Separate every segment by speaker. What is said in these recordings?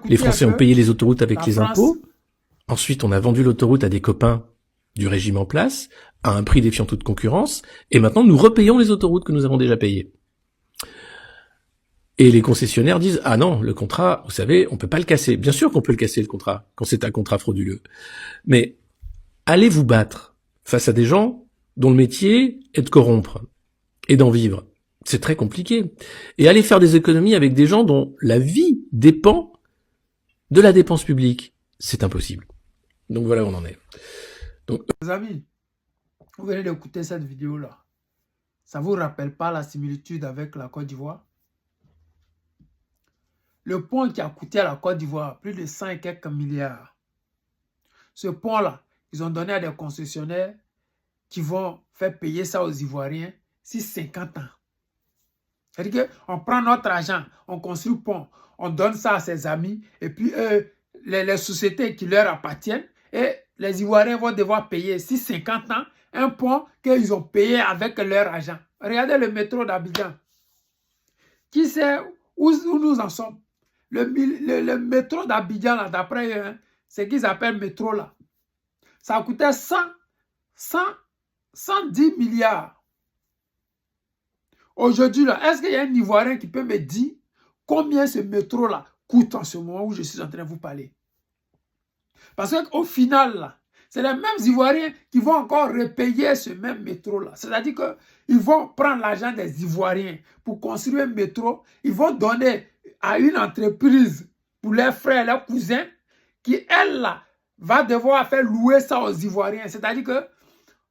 Speaker 1: Les Français ont payé les autoroutes avec
Speaker 2: la
Speaker 1: les
Speaker 2: France,
Speaker 1: impôts. Ensuite, on a vendu l'autoroute à des copains du régime en place, à un prix défiant toute concurrence, et maintenant nous repayons les autoroutes que nous avons déjà payées. Et les concessionnaires disent « Ah non, le contrat, vous savez, on peut pas le casser. » Bien sûr qu'on peut le casser, le contrat, quand c'est un contrat frauduleux. Mais allez vous battre face à des gens dont le métier est de corrompre et d'en vivre. C'est très compliqué. Et allez faire des économies avec des gens dont la vie dépend de la dépense publique. C'est impossible. Donc voilà où on en est. Donc,
Speaker 2: les amis, vous venez d'écouter cette vidéo-là. Ça ne vous rappelle pas la similitude avec la Côte d'Ivoire? Le pont qui a coûté à la Côte d'Ivoire plus de 100 et quelques milliards. Ce pont-là, ils ont donné à des concessionnaires qui vont faire payer ça aux Ivoiriens si 50 ans. C'est-à-dire qu'on prend notre argent, on construit le pont, on donne ça à ses amis, et puis les sociétés qui leur appartiennent, et les Ivoiriens vont devoir payer si 50 ans un pont qu'ils ont payé avec leur argent. Regardez le métro d'Abidjan. Qui sait où nous en sommes? Le métro d'Abidjan, d'après ce qu'ils appellent métro là, ça coûtait 110 milliards. Aujourd'hui, est-ce qu'il y a un Ivoirien qui peut me dire combien ce métro-là coûte en ce moment où je suis en train de vous parler? Parce qu'au final, c'est les mêmes Ivoiriens qui vont encore repayer ce même métro-là. C'est-à-dire qu'ils vont prendre l'argent des Ivoiriens pour construire un métro. Ils vont donner à une entreprise pour leurs frères, leurs cousins, qui, elle, là, va devoir faire louer ça aux Ivoiriens. C'est-à-dire que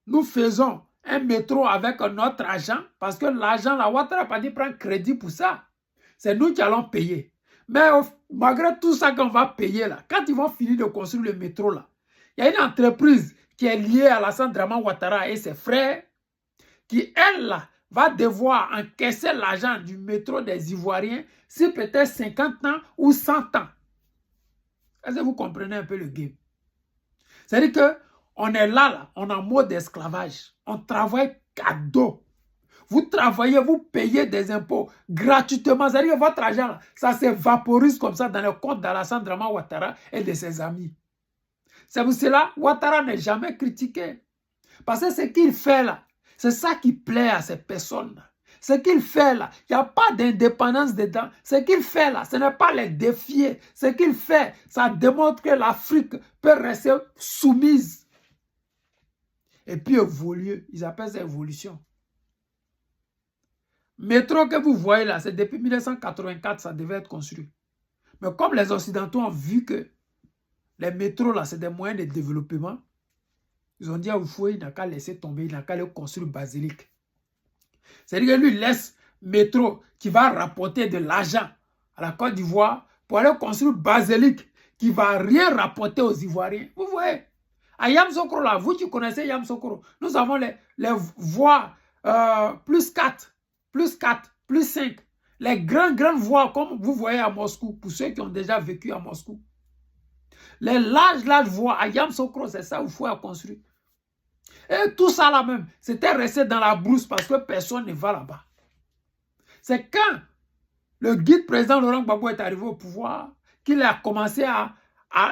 Speaker 2: nous faisons un métro avec notre argent, parce que l'argent, la Ouattara n'a pas dit prendre crédit pour ça. C'est nous qui allons payer. Mais malgré tout ça qu'on va payer là, quand ils vont finir de construire le métro là, il y a une entreprise qui est liée à Alassane Draman Ouattara et ses frères, qui elle là, va devoir encaisser l'argent du métro des Ivoiriens si peut-être 50 ans ou 100 ans. Est-ce que vous comprenez un peu le game? C'est-à-dire que on est là, on est en mode esclavage. On travaille cadeau. Vous travaillez, vous payez des impôts gratuitement. C'est-à-dire que votre argent, là, ça s'évaporise comme ça dans le compte d'Alassane Draman Ouattara et de ses amis. C'est pour cela que Ouattara n'est jamais critiqué. Parce que ce qu'il fait là, c'est ça qui plaît à ces personnes. Ce qu'il fait là, il n'y a pas d'indépendance dedans. Ce qu'il fait là, ce n'est pas les défier. Ce qu'il fait, ça démontre que l'Afrique peut rester soumise. Et puis évoluer, ils appellent ça évolution. Métro que vous voyez là, c'est depuis 1984, ça devait être construit. Mais comme les Occidentaux ont vu que les métros là, c'est des moyens de développement, ils ont dit à Oufoué, il n'a qu'à laisser tomber, il n'a qu'à le construire basilique. C'est-à-dire que lui laisse métro qui va rapporter de l'argent à la Côte d'Ivoire pour aller construire basilique qui ne va rien rapporter aux Ivoiriens. Vous voyez? À Yamoussoukro, là, vous qui connaissez Yamoussoukro, nous avons les voies plus 4, plus 5. Les grandes voies comme vous voyez à Moscou, pour ceux qui ont déjà vécu à Moscou. Les larges voies à Yamoussoukro, c'est ça où il faut construire. Et tout ça là même, c'était resté dans la brousse parce que personne ne va là-bas. C'est quand le guide président Laurent Gbagbo est arrivé au pouvoir qu'il a commencé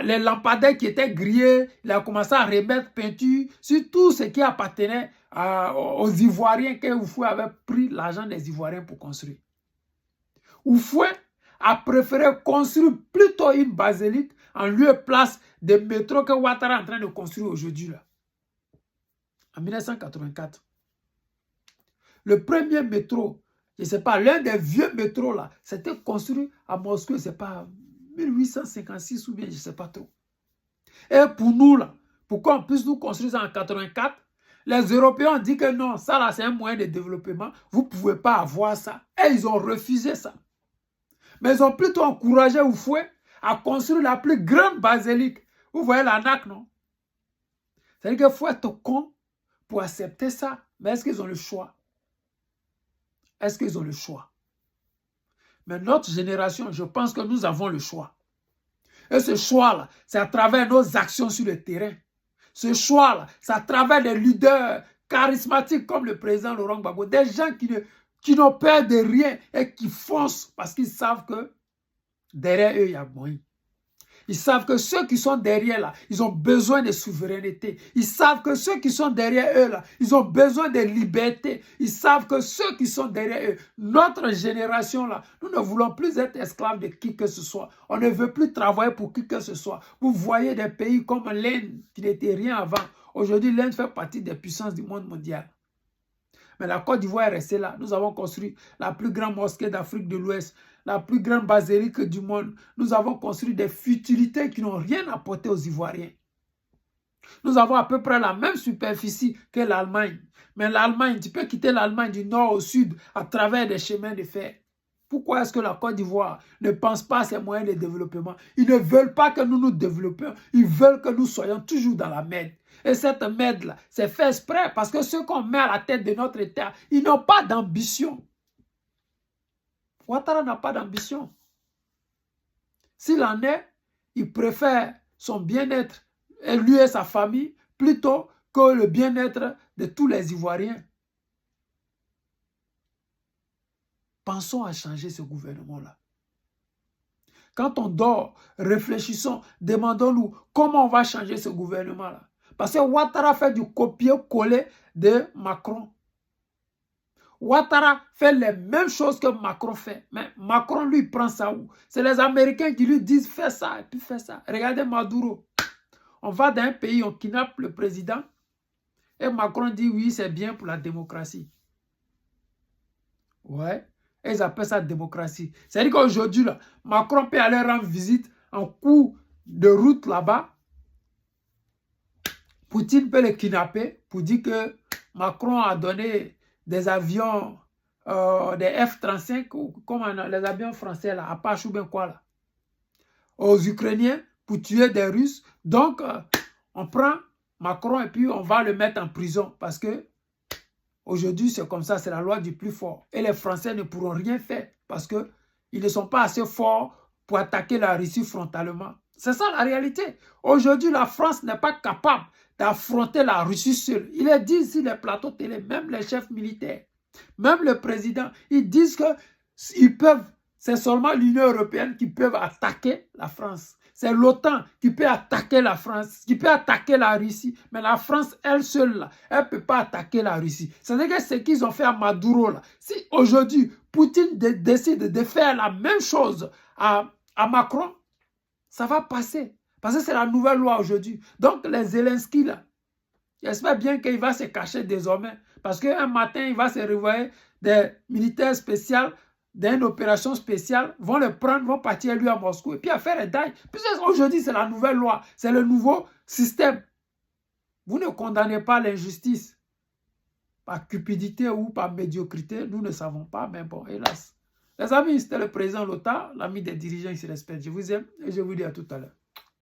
Speaker 2: les lampadaires qui étaient grillés, il a commencé à remettre peinture sur tout ce qui appartenait aux Ivoiriens, que Oufoué avait pris l'argent des Ivoiriens pour construire. Oufoué a préféré construire plutôt une basilique en lieu et place des métros que Ouattara est en train de construire aujourd'hui là. En 1984. Le premier métro, je ne sais pas, l'un des vieux métros là, c'était construit à Moscou, je ne sais pas, 1856 ou bien, je ne sais pas trop. Et pour nous là, pour qu'on puisse nous construire ça en 84, les Européens ont dit que non, ça là c'est un moyen de développement, vous ne pouvez pas avoir ça. Et ils ont refusé ça. Mais ils ont plutôt encouragé Oufoué à construire la plus grande basilique. Vous voyez la NAC, non? C'est-à-dire qu'il faut être con pour accepter ça. Mais est-ce qu'ils ont le choix? Est-ce qu'ils ont le choix? Mais notre génération, je pense que nous avons le choix. Et ce choix-là, c'est à travers nos actions sur le terrain. Ce choix-là, c'est à travers des leaders charismatiques comme le président Laurent Gbagbo. Des gens qui n'ont peur de rien et qui foncent parce qu'ils savent que derrière eux, il y a moyen. Ils savent que ceux qui sont derrière là, ils ont besoin de souveraineté. Ils savent que ceux qui sont derrière eux là, ils ont besoin de liberté. Ils savent que ceux qui sont derrière eux, notre génération là, nous ne voulons plus être esclaves de qui que ce soit. On ne veut plus travailler pour qui que ce soit. Vous voyez des pays comme l'Inde qui n'était rien avant. Aujourd'hui, l'Inde fait partie des puissances du monde mondial. Mais la Côte d'Ivoire est restée là. Nous avons construit la plus grande mosquée d'Afrique de l'Ouest, la plus grande basilique du monde. Nous avons construit des futilités qui n'ont rien apporté aux Ivoiriens. Nous avons à peu près la même superficie que l'Allemagne. Mais l'Allemagne, tu peux quitter l'Allemagne du nord au sud à travers des chemins de fer. Pourquoi est-ce que la Côte d'Ivoire ne pense pas à ces moyens de développement? Ils ne veulent pas que nous nous développions. Ils veulent que nous soyons toujours dans la merde. Et cette merde-là, c'est fait exprès parce que ceux qu'on met à la tête de notre État, ils n'ont pas d'ambition. Ouattara n'a pas d'ambition. S'il en est, il préfère son bien-être, lui et sa famille, plutôt que le bien-être de tous les Ivoiriens. Pensons à changer ce gouvernement-là. Quand on dort, réfléchissons, demandons-nous comment on va changer ce gouvernement-là. Parce que Ouattara fait du copier-coller de Macron. Ouattara fait les mêmes choses que Macron fait. Mais Macron, lui, prend ça où? C'est les Américains qui lui disent fais ça et puis fais ça. Regardez Maduro. On va dans un pays, on kidnappe le président. Et Macron dit oui, c'est bien pour la démocratie. Ouais. Et ils appellent ça démocratie. C'est-à-dire qu'aujourd'hui, Macron peut aller rendre visite en cours de route là-bas. Poutine peut le kidnapper pour dire que Macron a donné des avions, des F-35, comme les avions français, là, Apache ou bien quoi, là, aux Ukrainiens pour tuer des Russes. Donc, on prend Macron et puis on va le mettre en prison parce que aujourd'hui, c'est comme ça, c'est la loi du plus fort. Et les Français ne pourront rien faire parce qu'ils ne sont pas assez forts pour attaquer la Russie frontalement. C'est ça la réalité. Aujourd'hui, la France n'est pas capable d'affronter la Russie seule. Il est dit ici les plateaux télé, même les chefs militaires, même le président, ils disent que c'est seulement l'Union européenne qui peut attaquer la France. C'est l'OTAN qui peut attaquer la France, qui peut attaquer la Russie. Mais la France, elle seule, là, elle ne peut pas attaquer la Russie. C'est-à-dire que ce qu'ils ont fait à Maduro, là, si aujourd'hui, Poutine décide de faire la même chose à Macron, ça va passer. Parce que c'est la nouvelle loi aujourd'hui. Donc, les Zelensky, là, j'espère bien qu'il va se cacher désormais. Parce qu'un matin, il va se réveiller des militaires spéciaux d'une opération spéciale, vont le prendre, vont partir lui à Moscou. Et puis, à faire un daille. Puisqu'aujourd'hui, c'est la nouvelle loi. C'est le nouveau système. Vous ne condamnez pas l'injustice par cupidité ou par médiocrité. Nous ne savons pas, mais bon, hélas. Les amis, c'était le président Lota, l'ami des dirigeants, il se respecte. Je vous aime et je vous dis à tout à l'heure.